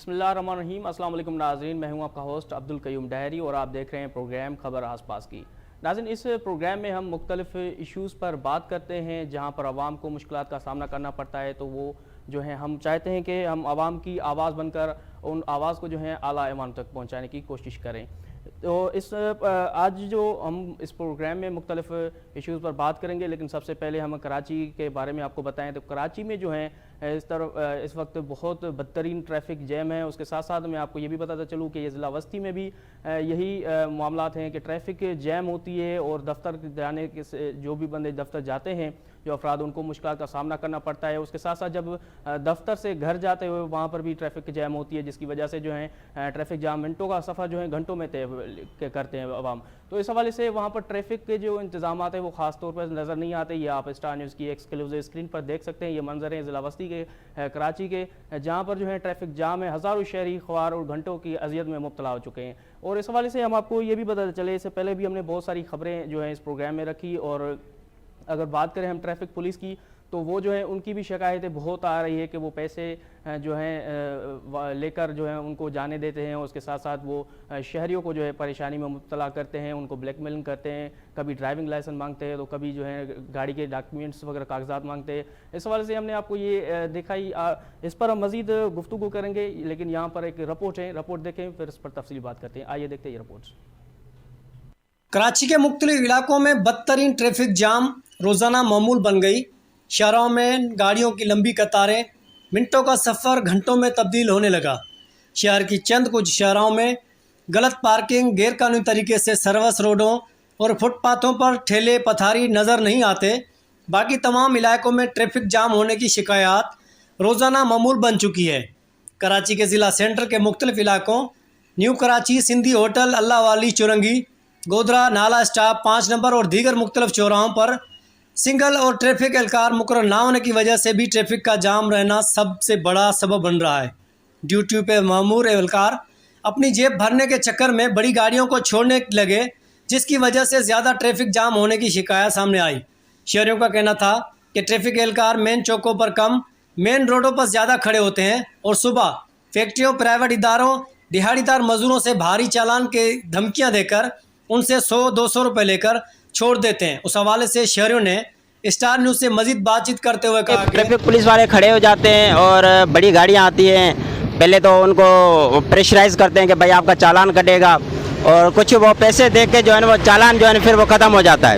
بسم اللہ الرحمن الرحیم۔ السلام علیکم ناظرین، میں ہوں آپ کا ہوسٹ عبدالقیوم ڈہری اور آپ دیکھ رہے ہیں پروگرام خبر آس پاس کی۔ ناظرین، اس پروگرام میں ہم مختلف ایشوز پر بات کرتے ہیں جہاں پر عوام کو مشکلات کا سامنا کرنا پڑتا ہے، تو وہ جو ہیں ہم چاہتے ہیں کہ ہم عوام کی آواز بن کر ان آواز کو جو ہے اعلیٰ ایوان تک پہنچانے کی کوشش کریں۔ تو آج جو ہم اس پروگرام میں مختلف ایشوز پر بات کریں گے، لیکن سب سے پہلے ہم کراچی کے بارے میں آپ کو بتائیں تو کراچی میں جو ہیں اس وقت بہت بدترین ٹریفک جیم ہے۔ اس کے ساتھ ساتھ میں آپ کو یہ بھی بتاتا چلوں کہ یہ ضلع وسطی میں بھی یہی معاملات ہیں کہ ٹریفک جیم ہوتی ہے اور دفتر جانے کے جو بھی بندے دفتر جاتے ہیں، جو افراد، ان کو مشکلات کا سامنا کرنا پڑتا ہے۔ اس کے ساتھ ساتھ جب دفتر سے گھر جاتے ہوئے وہاں پر بھی ٹریفک جیم ہوتی ہے، جس کی وجہ سے جو ہے ٹریفک جام منٹوں کا سفر جو ہے گھنٹوں میں طے کرتے ہیں عوام۔ تو اس حوالے سے وہاں پر ٹریفک کے جو انتظامات ہیں وہ خاص طور پر نظر نہیں آتے۔ یہ آپ اسٹار نیوز کی ایکسکلوزیو اسکرین پر دیکھ سکتے ہیں۔ یہ منظر ہیں ضلع وسطی کے کراچی کے، جہاں پر جو ہے ٹریفک جام ہے، ہزاروں شہری خوار اور گھنٹوں کی اذیت میں مبتلا ہو چکے ہیں۔ اور اس حوالے سے ہم آپ کو یہ بھی بتاتے چلے، اس سے پہلے بھی ہم نے بہت ساری خبریں جو ہیں اس پروگرام میں رکھی، اور اگر بات کریں ہم ٹریفک پولیس کی تو وہ جو ہے ان کی بھی شکایتیں بہت آ رہی ہے کہ وہ پیسے جو ہیں لے کر جو ہے ان کو جانے دیتے ہیں، اور اس کے ساتھ ساتھ وہ شہریوں کو جو ہے پریشانی میں مبتلا کرتے ہیں، ان کو بلیک میلنگ کرتے ہیں، کبھی ڈرائیونگ لائسنس مانگتے ہیں تو کبھی جو ہے گاڑی کے ڈاکیومنٹس وغیرہ کاغذات مانگتے ہیں۔ اس حوالے سے ہم نے آپ کو یہ دکھائی، اس پر ہم مزید گفتگو کریں گے، لیکن یہاں پر ایک رپورٹ ہے، رپورٹ دیکھیں پھر اس پر تفصیلی بات کرتے ہیں۔ آئیے دیکھتے ہیں یہ رپورٹ۔ کراچی کے مختلف علاقوں میں بدترین ٹریفک جام روزانہ معمول بن گئی۔ شہروں میں گاڑیوں کی لمبی قطاریں، منٹوں کا سفر گھنٹوں میں تبدیل ہونے لگا۔ شہر کی چند کچھ شہروں میں غلط پارکنگ، غیر قانونی طریقے سے سروس روڈوں اور فٹ پاتھوں پر ٹھیلے پتھاری نظر نہیں آتے۔ باقی تمام علاقوں میں ٹریفک جام ہونے کی شکایات روزانہ معمول بن چکی ہے۔ کراچی کے ضلع سینٹر کے مختلف علاقوں، نیو کراچی، سندھی ہوٹل، اللہ والی چورنگی، گودرا، نالا اسٹاپ 5 نمبر اور دیگر مختلف چوراہوں پر سنگل اور ٹریفک اہلکار مقرر نہ ہونے کی وجہ سے بھی ٹریفک کا جام رہنا سب سے بڑا سبب بن رہا ہے۔ ڈیوٹی پہ مامور اہلکار اپنی جیب بھرنے کے چکر میں بڑی گاڑیوں کو چھوڑنے لگے، جس کی وجہ سے زیادہ ٹریفک جام ہونے کی شکایت سامنے آئی۔ شہریوں کا کہنا تھا کہ ٹریفک اہلکار مین چوکوں پر کم، مین روڈوں پر زیادہ کھڑے ہوتے ہیں، اور صبح فیکٹریوں، پرائیویٹ اداروں، دہاڑی دار مزدوروں سے بھاری چالان کے دھمکیاں دے کر ان سے 100-200 روپے لے کر چھوڑ دیتے ہیں۔ اس حوالے سے شہریوں نے اسٹار نیوز سے مزید بات چیت کرتے ہوئے کہا کہ ٹریفک پولیس والے کھڑے ہو جاتے ہیں اور بڑی گاڑیاں آتی ہیں، پہلے تو ان کو پریشرائز کرتے ہیں کہ بھائی آپ کا چالان کٹے گا، اور کچھ وہ پیسے دے کے جو ہے نا وہ چالان جو ہے نا پھر وہ ختم ہو جاتا ہے۔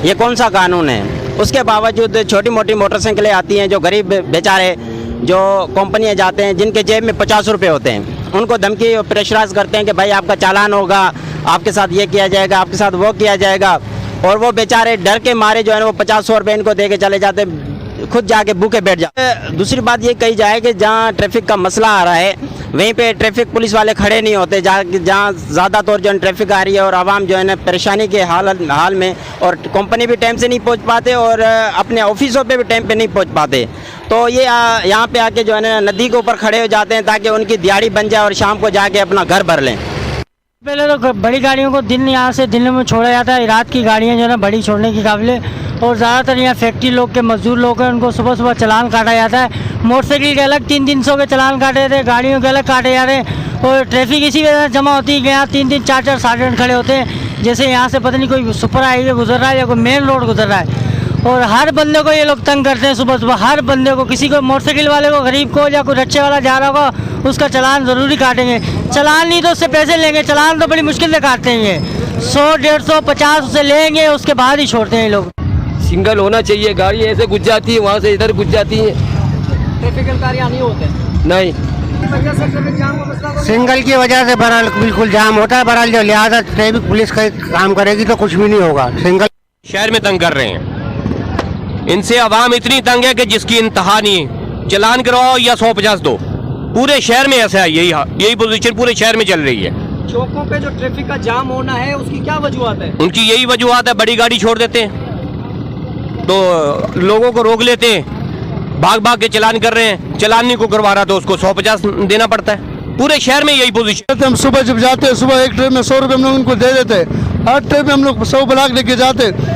یہ کون سا قانون ہے؟ اس کے باوجود چھوٹی موٹی موٹر سائیکلیں آتی ہیں، جو غریب بیچارے جو کمپنیاں جاتے ہیں جن کے جیب میں 50 روپے ہوتے ہیں، ان کو دھمکی پریشرائز کرتے ہیں کہ بھائی آپ کا چالان ہوگا، آپ کے ساتھ یہ کیا جائے گا، آپ کے ساتھ وہ کیا جائے گا، اور وہ بیچارے ڈر کے مارے جو ہے نا وہ 50-100 روپے ان کو دے کے چلے جاتے، خود جا کے بھوکے بیٹھ جاتے۔ دوسری بات یہ کہی جائے کہ جہاں ٹریفک کا مسئلہ آ رہا ہے وہیں پہ ٹریفک پولیس والے کھڑے نہیں ہوتے، جہاں زیادہ طور جو ہے ٹریفک آ رہی ہے اور عوام جو ہے نا پریشانی کے حال میں، اور کمپنی بھی ٹائم سے نہیں پہنچ پاتے اور اپنے آفسوں پہ بھی ٹائم پہ نہیں پہنچ پاتے، تو یہ یہاں پہ آ کے جو ہے نا ندی کے اوپر کھڑے ہو جاتے ہیں تاکہ ان کی دیہڑی بن جائے اور شام کو جا کے اپنا گھر بھر لیں۔ پہلے تو بڑی گاڑیوں کو دن یہاں سے دن میں چھوڑا جاتا ہے، رات کی گاڑیاں جو ہے نا بڑی چھوڑنے کی قابل ہے، اور زیادہ تر یہاں فیکٹری لوگ کے مزدور لوگ ہیں، ان کو صبح صبح چلان کاٹا جاتا ہے۔ موٹر سائیکل کے الگ 300 کے چلان کاٹے جاتے ہیں، گاڑیوں کے الگ کاٹے جاتے ہیں، اور ٹریفک اسی وجہ سے جمع ہوتی ہے کہ یہاں 3-3 4-4 سارڈنٹ کھڑے ہوتے ہیں، جیسے یہاں سے پتہ نہیں کوئی سپر ہائی وے گزر رہا ہے یا کوئی مین روڈ گزر رہا ہے، اور ہر بندے کو یہ لوگ تنگ کرتے ہیں صبح صبح، ہر بندے کو، کسی کو موٹر سائیکل والے کو، غریب کو، یا کوئی رکشے والا جا رہا ہوگا اس کا چلان ضروری کاٹیں گے۔ چلان نہیں تو اس سے پیسے لیں گے، چلان تو بڑی مشکل سے کاٹتے ہیں، یہ 100-150 سے لیں گے، اس کے بعد ہی چھوڑتے ہیں یہ لوگ۔ سنگل ہونا چاہیے، گاڑی ایسے گھس جاتی ہے، وہاں سے ادھر گھس جاتی ہیں، ٹریفک اہلکار یہاں نہیں ہوتے نہیں سنگل کی وجہ سے بہرحال بالکل جام ہوتا ہے، بہرحال جو لہٰذا ٹریفک پولیس کا کام کرے گی تو کچھ بھی نہیں ہوگا۔ سنگل شہر میں تنگ کر رہے ہیں، ان سے عوام اتنی تنگ ہے کہ جس کی انتہا نہیں ہے، چلان کرواؤ یا 150 دو، پورے شہر میں ایسا ہے، یہی پوزیشن پورے شہر میں چل رہی ہے۔ چوکوں پہ جو ٹریفک کا جام ہونا ہے اس کی کیا وجوہات ہے؟ ان کی یہی وجوہات ہے، بڑی گاڑی چھوڑ دیتے ہیں تو لوگوں کو روک لیتے ہیں، بھاگ بھاگ کے چلان کر رہے ہیں، چلان نہیں کو کروا رہا تو اس کو 150 دینا پڑتا ہے۔ پورے شہر میں یہی پوزیشن۔ ہم صبح جب جاتے ہیں، صبح ایک ٹرپ میں 100 روپے ہم لوگ ان کو دے دیتے ہیں، ہر ٹرپ میں ہم لوگ 100 بلاک لے کے جاتے ہیں،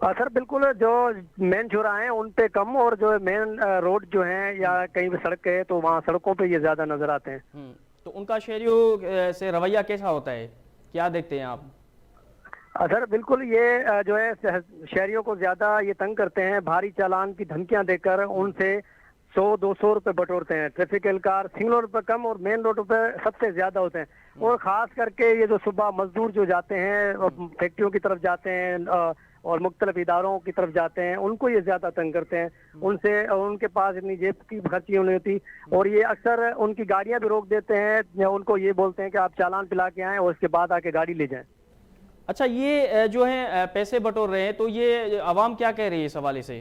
سر بالکل جو مین چوراہے ہیں ان پہ کم، اور جو مین روڈ جو ہیں یا کہیں پہ سڑک ہے تو وہاں سڑکوں پہ یہ زیادہ نظر آتے ہیں. تو ان کا شہریوں سے رویہ کیسا ہوتا ہے، کیا دیکھتے ہیں آپ؟ سر بالکل یہ جو ہے شہریوں کو زیادہ یہ تنگ کرتے ہیں، بھاری چالان کی دھمکیاں دے کر ان سے 100-200 روپے بٹورتے ہیں. ٹریفک اہلکار سنگل روڈ پہ کم اور مین روڈ پہ سب سے زیادہ ہوتے ہیں. اور خاص کر کے یہ جو صبح مزدور جو جاتے ہیں فیکٹریوں کی طرف جاتے ہیں اور مختلف اداروں کی طرف جاتے ہیں، ان کو یہ زیادہ تنگ کرتے ہیں. ان سے ان کے پاس اتنی جیب کی خرچی نہیں ہوتی، اور یہ اکثر ان کی گاڑیاں بھی روک دیتے ہیں یا ان کو یہ بولتے ہیں کہ آپ چالان پلا کے آئیں اور اس کے بعد آ کے گاڑی لے جائیں. اچھا، یہ جو ہیں پیسے بٹور رہے ہیں تو یہ عوام کیا کہہ رہی ہے اس حوالے سے؟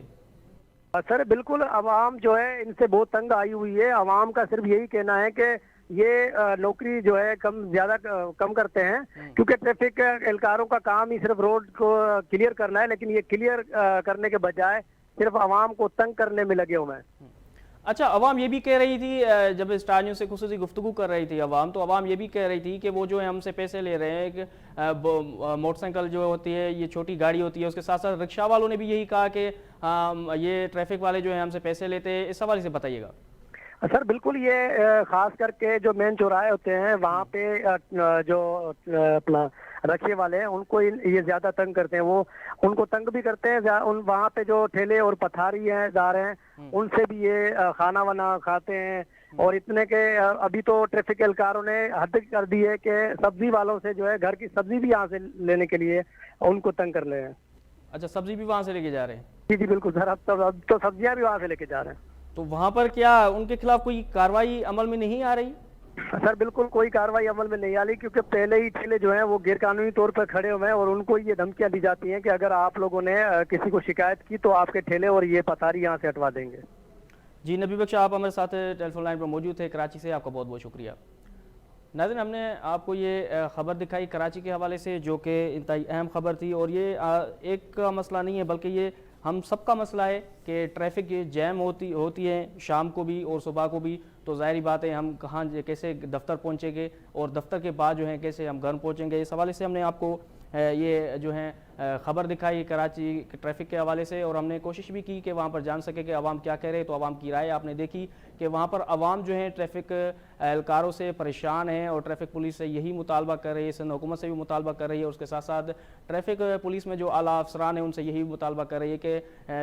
سر بالکل عوام جو ہے ان سے بہت تنگ آئی ہوئی ہے. عوام کا صرف یہی کہنا ہے کہ یہ نوکری جو ہے زیادہ کم کرتے ہیں، کیونکہ ٹریفک اہلکاروں کا کام ہی صرف روڈ کو کلیئر کرنا ہے، لیکن یہ کلیئر کرنے کے بجائے صرف عوام کو تنگ کرنے میں لگے ہوئے ہیں. اچھا، عوام یہ بھی کہہ رہی تھی جب اسٹار نیوز سے خصوصی گفتگو کر رہی تھی عوام یہ بھی کہہ رہی تھی کہ وہ جو ہے ہم سے پیسے لے رہے ہیں، کہ موٹر سائیکل جو ہوتی ہے یہ چھوٹی گاڑی ہوتی ہے، اس کے ساتھ ساتھ رکشہ والوں نے بھی یہی کہا کہ یہ ٹریفک والے جو ہیں ہم سے پیسے لیتے ہیں. اس حوالے سے بتائیے گا. سر بالکل یہ خاص کر کے جو مین چوراہے ہوتے ہیں وہاں پہ جو اپنا رکشے والے ہیں ان کو یہ زیادہ تنگ کرتے ہیں. وہ ان کو تنگ بھی کرتے ہیں. وہاں پہ جو ٹھیلے اور پتھاری ہیں دار ہیں ان سے بھی یہ کھانا وانا کھاتے ہیں. اور اتنے کہ ابھی تو ٹریفک اہلکاروں نے حد کر دی ہے کہ سبزی والوں سے جو ہے گھر کی سبزی بھی یہاں سے لینے کے لیے ان کو تنگ کر رہے ہیں. اچھا، سبزی بھی وہاں سے لے کے جا رہے ہیں؟ جی جی بالکل سر، اب تو سبزیاں بھی وہاں سے لے کے جا رہے ہیں. تو وہاں پر کیا ان کے خلاف کوئی کارروائی عمل میں نہیں آ رہی؟ سر بالکل کوئی کارروائی عمل میں نہیں آ رہی، کیونکہ پہلے ہی ٹھیلے جو ہیں وہ غیر قانونی طور پر کھڑے ہوئے ہیں اور ان کو یہ دھمکیاں دی جاتی ہیں کہ اگر آپ لوگوں نے کسی کو شکایت کی تو آپ کے ٹھیلے اور یہ پتھاری یہاں سے ہٹوا دیں گے. جی نبی بخش، آپ ہمارے ساتھ ٹیلی فون لائن پر موجود تھے کراچی سے، آپ کا بہت بہت شکریہ. ناظرین، ہم نے آپ کو یہ خبر دکھائی کراچی کے حوالے سے جو کہ انتہائی اہم خبر تھی، اور یہ ایک کا مسئلہ نہیں ہے بلکہ یہ ہم سب کا مسئلہ ہے کہ ٹریفک جیم ہوتی ہے شام کو بھی اور صبح کو بھی. تو ظاہری بات ہے ہم کہاں کیسے دفتر پہنچیں گے اور دفتر کے بعد جو ہیں کیسے ہم گھر پہنچیں گے. اس حوالے سے ہم نے آپ کو یہ جو ہیں خبر دکھائی کراچی ٹریفک کے حوالے سے، اور ہم نے کوشش بھی کی کہ وہاں پر جان سکے کہ عوام کیا کہہ رہے. تو عوام کی رائے آپ نے دیکھی کہ وہاں پر عوام جو ہیں ٹریفک اہلکاروں سے پریشان ہیں اور ٹریفک پولیس سے یہی مطالبہ کر رہی ہے، سندھ حکومت سے بھی مطالبہ کر رہی ہے. اس کے ساتھ ساتھ ٹریفک پولیس میں جو اعلیٰ افسران ہیں ان سے یہی مطالبہ کر رہی ہے کہ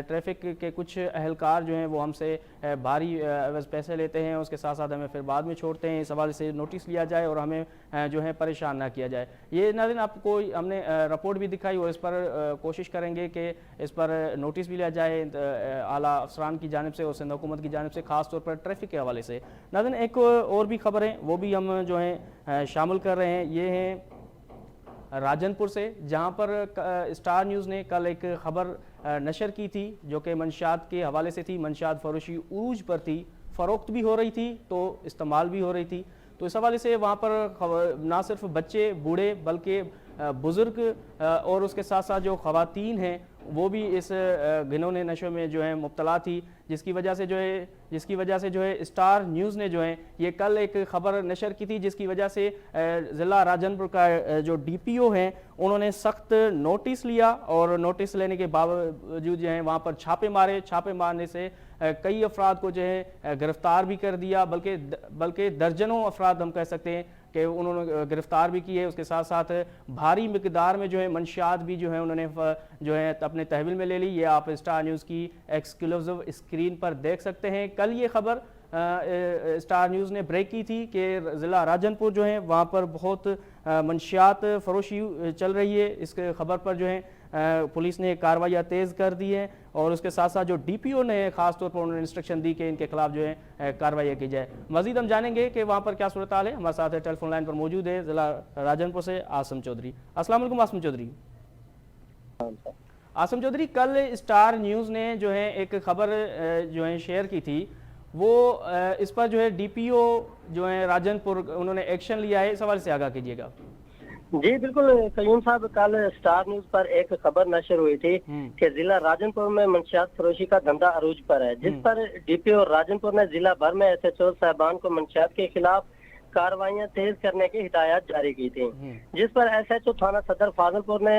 ٹریفک کے کچھ اہلکار جو ہیں وہ ہم سے بھاری پیسے لیتے ہیں، اس کے ساتھ ساتھ ہمیں پھر بعد میں چھوڑتے ہیں. اس حوالے سے نوٹس لیا جائے اور ہمیں جو ہے پریشان نہ کیا جائے. یہ ناظرین آپ کو ہم نے رپورٹ بھی دکھائی اور اس پر کوشش کریں گے کہ اس پر نوٹس بھی لیا جائے اعلیٰ افسران کی جانب سے اور سندھ حکومت کی جانب سے، خاص طور پر ٹریفک کے حوالے سے. ناظرین ایک اور بھی خبر ہے وہ بھی ہم جو ہیں شامل کر رہے ہیں. یہ ہیں راجن پور سے، جہاں پر اسٹار نیوز نے کل ایک خبر نشر کی تھی جو کہ منشیات کے حوالے سے تھی. منشیات فروشی عروج پر تھی، فروخت بھی ہو رہی تھی تو استعمال بھی ہو رہی تھی. تو اس حوالے سے وہاں پر نہ صرف بچے بوڑھے بلکہ بزرگ اور اس کے ساتھ ساتھ جو خواتین ہیں وہ بھی اس گھنونے نشے میں جو ہیں مبتلا تھی، جس کی وجہ سے جو ہے اسٹار نیوز نے جو ہے یہ کل ایک خبر نشر کی تھی، جس کی وجہ سے ضلع راجن پور کا جو ڈی پی او ہیں انہوں نے سخت نوٹس لیا اور نوٹس لینے کے باوجود جو ہیں وہاں پر چھاپے مارنے سے کئی افراد کو جو ہے گرفتار بھی کر دیا، بلکہ درجنوں افراد ہم کہہ سکتے ہیں کہ انہوں نے گرفتار بھی کیے. اس کے ساتھ ساتھ بھاری مقدار میں جو ہے منشیات بھی جو ہے انہوں نے جو ہے اپنے تحویل میں لے لی. یہ آپ اسٹار نیوز کی ایکسکلوزیو اسکرین پر دیکھ سکتے ہیں. کل یہ خبر اسٹار نیوز نے بریک کی تھی کہ ضلع راجن پور جو ہے وہاں پر بہت منشیات فروشی چل رہی ہے. اس خبر پر جو ہے پولیس نے کارروائیاں تیز کر دی ہیں اور اس کے ساتھ ساتھ جو ڈی پی او نے خاص طور پر انہوں نے انسٹرکشن دی کہ ان کے خلاف جو ہے کارروائیاں کی جائے. مزید ہم جانیں گے کہ وہاں پر کیا صورتحال ہے. ہمارے ساتھ ٹیلی فون لائن پر موجود ہے ضلع راجن پور سے عاصم چودھری. السلام علیکم عاصم چودھری. عاصم چودھری، کل اسٹار نیوز نے جو ہے ایک خبر جو ہے شیئر کی تھی، وہ اس پر جو ہے ڈی پی او جو ہے راجن پور انہوں نے ایکشن لیا ہے، اس حوالے سے آگاہ کیجیے گا. جی بالکل قیوم صاحب، کل اسٹار نیوز پر ایک خبر نشر ہوئی تھی کہ ضلع راجن پور میں منشیات فروشی کا دھندا عروج پر ہے، جس پر ڈی پی او راجن پور نے ضلع بھر میں ایس ایچ او صاحبان کو منشیات کے خلاف کارروائیاں تیز کرنے کی ہدایات جاری کی تھی، جس پر ایس ایچ او تھانہ صدر فاضل پور نے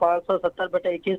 570/21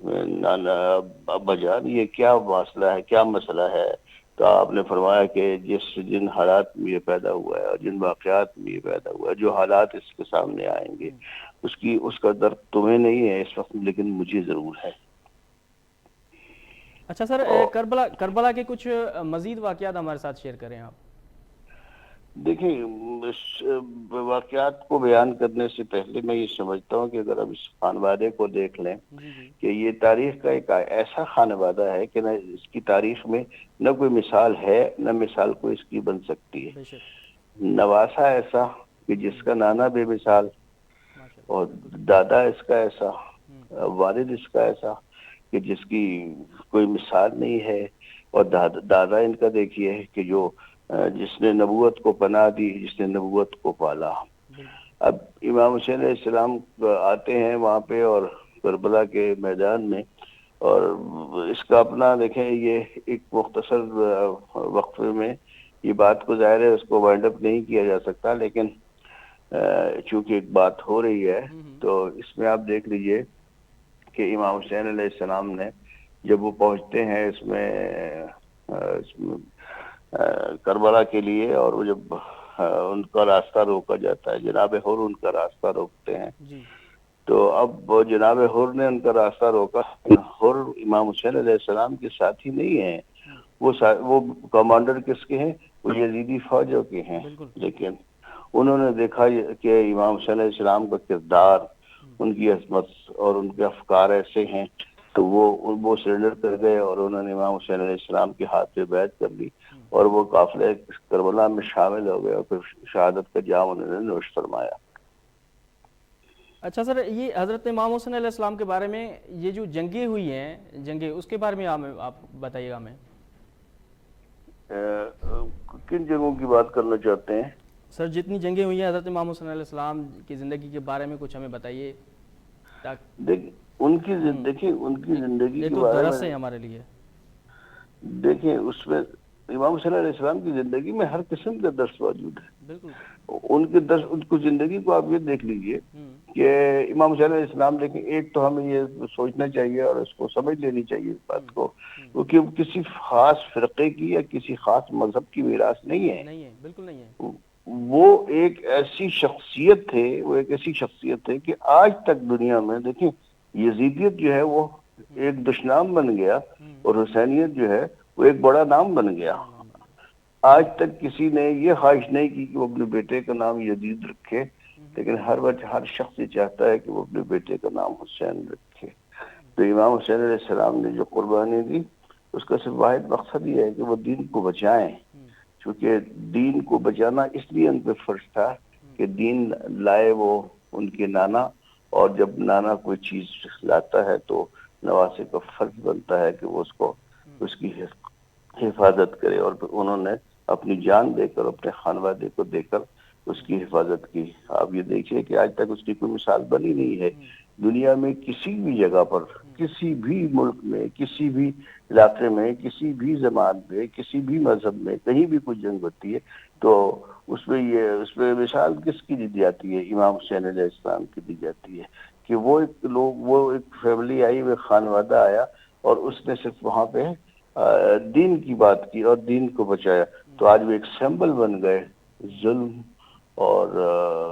نانا ابا جان یہ کیا مسئلہ ہے، کیا مسئلہ ہے؟ تو آپ نے فرمایا کہ جن حالات میں یہ پیدا ہوا ہے اور جن واقعات میں یہ پیدا ہوا ہے، جو حالات اس کے سامنے آئیں گے اس کا درد تمہیں نہیں ہے اس وقت، لیکن مجھے ضرور ہے۔ اچھا سر، کربلا کے کچھ مزید واقعات ہمارے ساتھ شیئر کریں آپ۔ دیکھیں، اس واقعات کو بیان کرنے سے پہلے میں یہ سمجھتا ہوں کہ اگر ہم اس خانوادے کو دیکھ لیں کہ یہ تاریخ کا ایک ایسا خانوادہ ہے کہ نہ اس کی تاریخ میں نہ کوئی مثال ہے، نہ مثال کوئی اس کی بن سکتی ہے۔ نواسا ایسا کہ جس کا نانا بے مثال، اور دادا اس کا ایسا، والد اس کا ایسا کہ جس کی کوئی مثال نہیں ہے، اور دادا ان کا دیکھیے کہ جس نے نبوت کو پناہ دی، جس نے نبوت کو پالا۔ اب امام حسین علیہ السلام آتے ہیں وہاں پہ اور کربلا کے میدان میں، اور اس کا اپنا دیکھیں، یہ ایک مختصر وقفے میں یہ بات کو ظاہر ہے اس کو وائنڈ اپ نہیں کیا جا سکتا، لیکن چونکہ ایک بات ہو رہی ہے تو اس میں آپ دیکھ لیجئے کہ امام حسین علیہ السلام نے جب وہ پہنچتے ہیں اس میں کربلا کے لیے، اور وہ جب ان کا راستہ روکا جاتا ہے، جناب حر ان کا راستہ روکتے ہیں، تو اب جناب حر نے ان کا راستہ روکا۔ حر امام حسین علیہ السلام کے ساتھی نہیں ہیں، وہ کمانڈر کس کے ہیں؟ وہ یزیدی فوجوں کے ہیں، لیکن انہوں نے دیکھا کہ امام حسین علیہ السلام کا کردار، ان کی عظمت اور ان کے افکار ایسے ہیں، تو وہ سرنڈر کر گئے اور انہوں نے امام حسین علیہ السلام کے ہاتھ پہ بیعت کر لی، اور وہ قافلے کربلا میں شامل ہو گئے، اور پھر شہادت کا جام انہوں نے نوش فرمایا۔ اچھا سر، یہ حضرت امام حسین علیہ السلام کے بارے میں یہ جو جنگیں ہوئی ہیں، اس کے بارے میں آپ بتائیے گا ہمیں۔ کن جنگوں کی بات کرنا چاہتے ہیں؟ سر جتنی جنگیں ہوئی ہیں حضرت امام حسین علیہ السلام کی زندگی کے بارے میں کچھ ہمیں بتائیے۔ دیکھیں ان کی زندگی کے بارے میں ہمارے لیے دیکھیں، اس میں امام حسین علیہ السلام کی زندگی میں ہر قسم کا درس موجود ہے۔ ان کی زندگی کو آپ یہ دیکھ لیجئے کہ امام حسین علیہ السلام، دیکھیں ایک تو ہمیں یہ سوچنا چاہیے اور اس کو سمجھ لینی چاہیے اس بات کو، کیونکہ وہ کسی خاص فرقے کی یا کسی خاص مذہب کی میراث نہیں ہے، بالکل نہیں ہے۔ وہ ایک ایسی شخصیت تھے کہ آج تک دنیا میں دیکھیں یزیدیت جو ہے وہ ایک دشنام بن گیا، اور حسینیت جو ہے وہ ایک بڑا نام بن گیا۔ آج تک کسی نے یہ خواہش نہیں کی کہ وہ اپنے بیٹے کا نام یزید رکھے، لیکن ہر شخص یہ چاہتا ہے کہ وہ اپنے بیٹے کا نام حسین رکھے۔ تو امام حسین علیہ السلام نے جو قربانی دی، اس کا صرف واحد مقصد یہ ہے کہ وہ دین کو بچائیں، چونکہ دین کو بچانا اس لیے ان پہ فرض تھا کہ دین لائے وہ ان کے نانا، اور جب نانا کوئی چیز لاتا ہے تو نواسے کا فرض بنتا ہے کہ وہ اس کی حفاظت کرے، اور انہوں نے اپنی جان دے کر، اپنے خانوادے کو دے کر اس کی حفاظت کی۔ آپ یہ دیکھیے کہ آج تک اس کی کوئی مثال بنی نہیں ہے دنیا میں، کسی بھی جگہ پر، کسی بھی ملک میں، کسی بھی علاقے میں، کسی بھی زبان میں، کسی بھی مذہب میں، کہیں بھی کوئی جنگ ہوتی ہے تو اس میں مثال کس کی دی جاتی ہے؟ امام حسین علیہ السلام کی دی جاتی ہے کہ وہ ایک فیملی آئی، وہ خانوادہ آیا، اور اس نے صرف وہاں پہ دین کی بات کی اور دین کو بچایا، تو آج وہ ایک سمبل بن گئے ظلم اور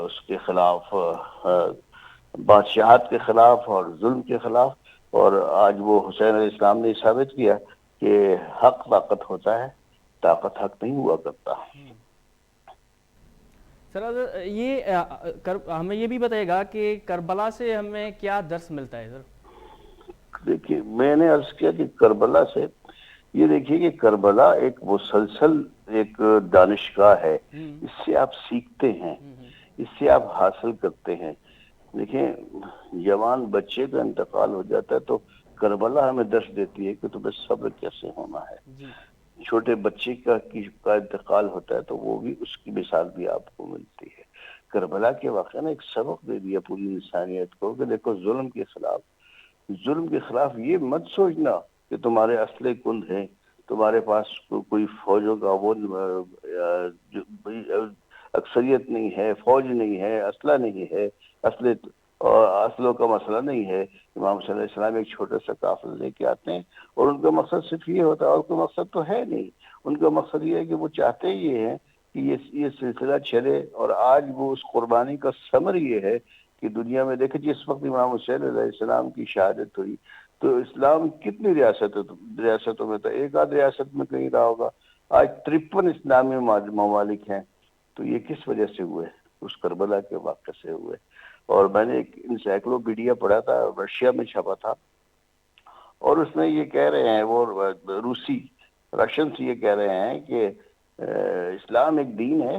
اس کے خلاف، بادشاہت کے خلاف اور ظلم کے خلاف۔ اور آج وہ حسین علیہ السلام نے ثابت کیا کہ حق طاقت ہوتا ہے، طاقت حق نہیں ہوا کرتا۔ سر ہمیں یہ بھی بتائے گا کہ کربلا سے ہمیں کیا درس ملتا ہے؟ سر دیکھیے، میں نے عرض کیا کہ کربلا سے یہ دیکھیے کہ کربلا ایک مسلسل ایک دانشگاہ ہے، اس سے آپ سیکھتے ہیں، اس سے آپ حاصل کرتے ہیں۔ دیکھیں، جوان بچے کا انتقال ہو جاتا ہے تو کربلا ہمیں درس دیتی ہے کہ تمہیں صبر کیسے ہونا ہے۔ چھوٹے بچے کا انتقال ہوتا ہے تو وہ بھی، اس کی مثال بھی آپ کو ملتی ہے۔ کربلا کے واقعہ نے ایک سبق دے دیا پوری انسانیت کو کہ دیکھو، ظلم کے خلاف یہ مت سوچنا کہ تمہارے اسلحے کند ہیں، تمہارے پاس کوئی فوجوں کا وہ اکثریت نہیں ہے، فوج نہیں ہے، اسلحہ نہیں ہے، اور اصلوں کا مسئلہ نہیں ہے. امام حسین علیہ السلام ایک چھوٹا سا قافلہ لے کے آتے ہیں اور ان کا مقصد صرف یہ ہوتا ہے, اور کوئی مقصد تو ہے نہیں. ان کا مقصد یہ ہے کہ وہ چاہتے یہ ہیں کہ یہ سلسلہ چلے, اور آج وہ اس قربانی کا ثمر یہ ہے کہ دنیا میں دیکھیں جس وقت امام حسین علیہ السلام کی شہادت ہوئی تو اسلام کتنی ریاستوں میں تھا, ایک آدھ ریاست میں کہیں رہا ہوگا. آج 53 اسلامی ممالک ہیں. تو یہ کس وجہ سے ہوئے؟ اس کربلا کے واقعے سے ہوئے. اور میں نے ایک انسائکلوپیڈیا پڑھا تھا, رشیا میں چھپا تھا, اور اس میں یہ کہہ رہے ہیں, وہ رشینس یہ کہہ رہے ہیں کہ اسلام ایک دین ہے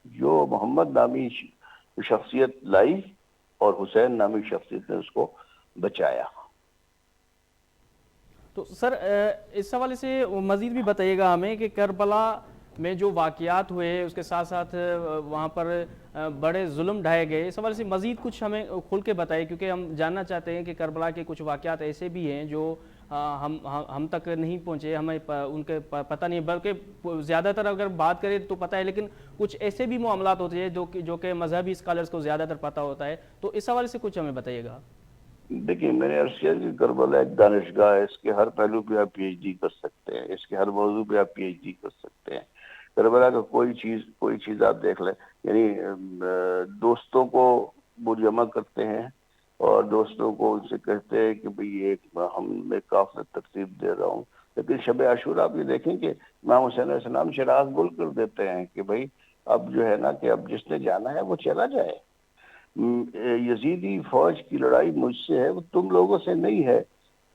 جو محمد نامی شخصیت لائی اور حسین نامی شخصیت نے اس کو بچایا. تو سر اس حوالے سے مزید بھی بتائیے گا ہمیں کہ کربلا میں جو واقعات ہوئے اس کے ساتھ ساتھ وہاں پر بڑے ظلم ڈھائے گئے, اس حوالے سے مزید کچھ ہمیں کھل کے بتائیے, کیونکہ ہم جاننا چاہتے ہیں کہ کربلا کے کچھ واقعات ایسے بھی ہیں جو ہم تک نہیں پہنچے, ہمیں ان کے پتہ نہیں, بلکہ زیادہ تر اگر بات کریں تو پتہ ہے, لیکن کچھ ایسے بھی معاملات ہوتے ہیں جو کہ مذہبی اسکالرس کو زیادہ تر پتہ ہوتا ہے. تو اس حوالے سے کچھ ہمیں بتائیے گا. دیکھیں میں نے عرض کیا کہ کربلا ایک دانشگاہ ہے, اس کے ہر پہلو پہ آپ پی ایچ ڈی کر سکتے ہیں, اس کے ہر موضوع پہ آپ پی ایچ ڈی کر سکتے ہیں. کربلا کا کوئی چیز آپ دیکھ لیں, یعنی دوستوں کو وہ جمع کرتے ہیں اور دوستوں کو ان سے کہتے ہیں کہ بھئی میں قافلہ ترتیب دے رہا ہوں. لیکن شب عاشور آپ یہ دیکھیں کہ امام حسین علیہ السلام چراغ گل کر دیتے ہیں کہ بھئی اب جو ہے نا کہ اب جس نے جانا ہے وہ چلا جائے. یزیدی فوج کی لڑائی مجھ سے ہے, وہ تم لوگوں سے نہیں ہے.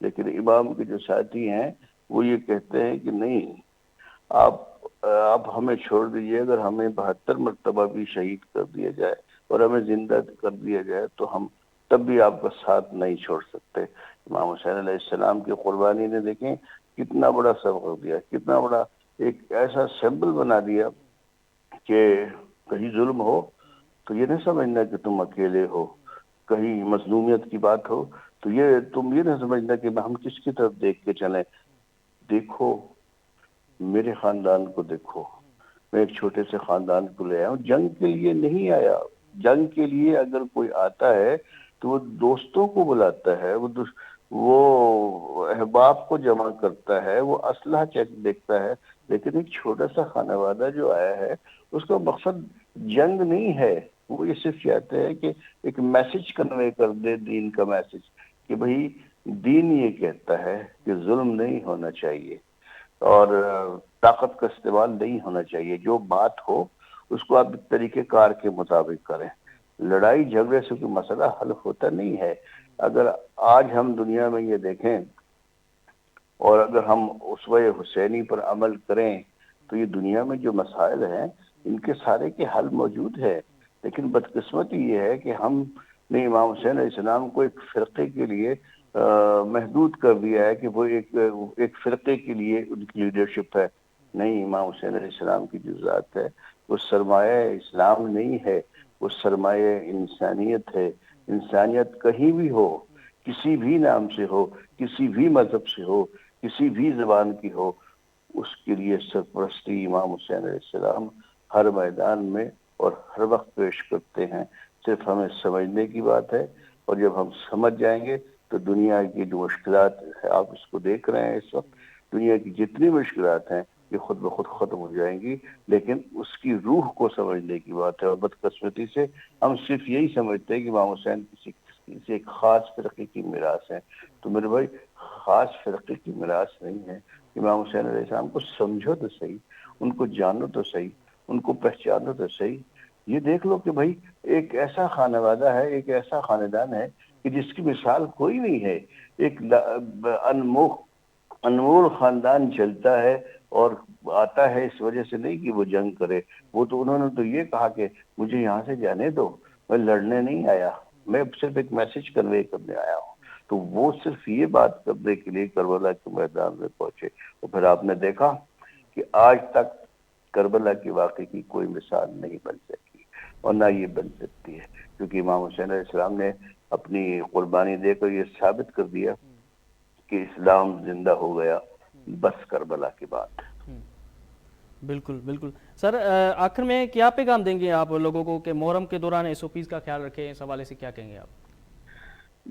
لیکن امام کے جو ساتھی ہیں وہ یہ کہتے ہیں کہ نہیں, آپ ہمیں چھوڑ دیجئے, اگر ہمیں 72 مرتبہ بھی شہید کر دیا جائے اور ہمیں زندہ کر دیا جائے تو ہم تب بھی آپ کا ساتھ نہیں چھوڑ سکتے. امام حسین علیہ السلام کی قربانی نے دیکھیں کتنا بڑا سبق دیا, کتنا بڑا ایک ایسا سمبل بنا دیا کہ کہیں ظلم ہو تو یہ نہیں سمجھنا کہ تم اکیلے ہو, کہیں مظلومیت کی بات ہو تو تم یہ نہ سمجھنا کہ ہم کس کی طرف دیکھ کے چلیں. دیکھو میرے خاندان کو, دیکھو میں ایک چھوٹے سے خاندان کو لے آیا ہوں, جنگ کے لیے نہیں آیا. جنگ کے لیے اگر کوئی آتا ہے تو وہ دوستوں کو بلاتا ہے, وہ احباب کو جمع کرتا ہے, وہ اسلحہ چیک دیکھتا ہے. لیکن ایک چھوٹا سا خانہ وادہ جو آیا ہے اس کا مقصد جنگ نہیں ہے, وہ یہ صرف چاہتے ہیں کہ ایک میسج کنوے کر دے, دین کا میسج, کہ بھئی دین یہ کہتا ہے کہ ظلم نہیں ہونا چاہیے اور طاقت کا استعمال نہیں ہونا چاہیے. جو بات ہو اس کو آپ طریقہ کار کے مطابق کریں. لڑائی جھگڑے سے کوئی مسئلہ حل ہوتا نہیں ہے. اگر آج ہم دنیا میں یہ دیکھیں اور اگر ہم اسوہ حسینی پر عمل کریں تو یہ دنیا میں جو مسائل ہیں ان کے سارے کے حل موجود ہے. لیکن بدقسمتی یہ ہے کہ ہم نے امام حسین علیہ السلام کو ایک فرقے کے لیے محدود کر دیا ہے کہ وہ ایک فرقے کے لیے ان کی لیڈرشپ ہے. نہیں, امام حسین علیہ السلام کی جو ذات ہے وہ سرمایہ اسلام نہیں ہے, وہ سرمایہ انسانیت ہے. انسانیت کہیں بھی ہو, کسی بھی نام سے ہو, کسی بھی مذہب سے ہو, کسی بھی زبان کی ہو, اس کے لیے سرپرستی امام حسین علیہ السلام ہر میدان میں اور ہر وقت پیش کرتے ہیں. صرف ہمیں سمجھنے کی بات ہے, اور جب ہم سمجھ جائیں گے تو دنیا کی جو مشکلات ہیں, آپ اس کو دیکھ رہے ہیں اس وقت, دنیا کی جتنی مشکلات ہیں یہ خود بخود ختم ہو جائیں گی. لیکن اس کی روح کو سمجھنے کی بات ہے. اور بدقسمتی سے ہم صرف یہی سمجھتے ہیں کہ امام حسین کسی ایک خاص فرقے کی میراث ہے. تو میرے بھائی, خاص فرقے کی میراث نہیں ہے. امام حسین علیہ السلام کو سمجھو تو صحیح, ان کو جانو تو صحیح, ان کو پہچانو تو صحیح. یہ دیکھ لو کہ بھائی ایک ایسا خانہ وادہ ہے, ایک ایسا خاندان ہے کہ جس کی مثال کوئی نہیں ہے. ایک انمول خاندان چلتا ہے اور آتا ہے اس وجہ سے نہیں کہ وہ جنگ کرے. وہ تو انہوں نے تو یہ کہا کہ مجھے یہاں سے جانے دو, میں لڑنے نہیں آیا, میں صرف ایک میسج کنوے کرنے آیا ہوں. تو وہ صرف یہ بات کرنے کے لیے کربلا کے میدان میں پہنچے. اور پھر آپ نے دیکھا کہ آج تک کربلا کے واقعے کی کوئی مثال نہیں بن سکی اور نہ یہ بن سکتی ہے, کیونکہ امام حسین علیہ السلام نے اپنی قربانی دے کر یہ ثابت کر دیا کہ اسلام زندہ ہو گیا بس کربلا کے بعد. بالکل بالکل. سر آخر میں کیا پیغام دیں گے آپ لوگوں کو کہ محرم کے دوران SOPs کا خیال رکھیں, اس حوالے سے کیا کہیں گے آپ؟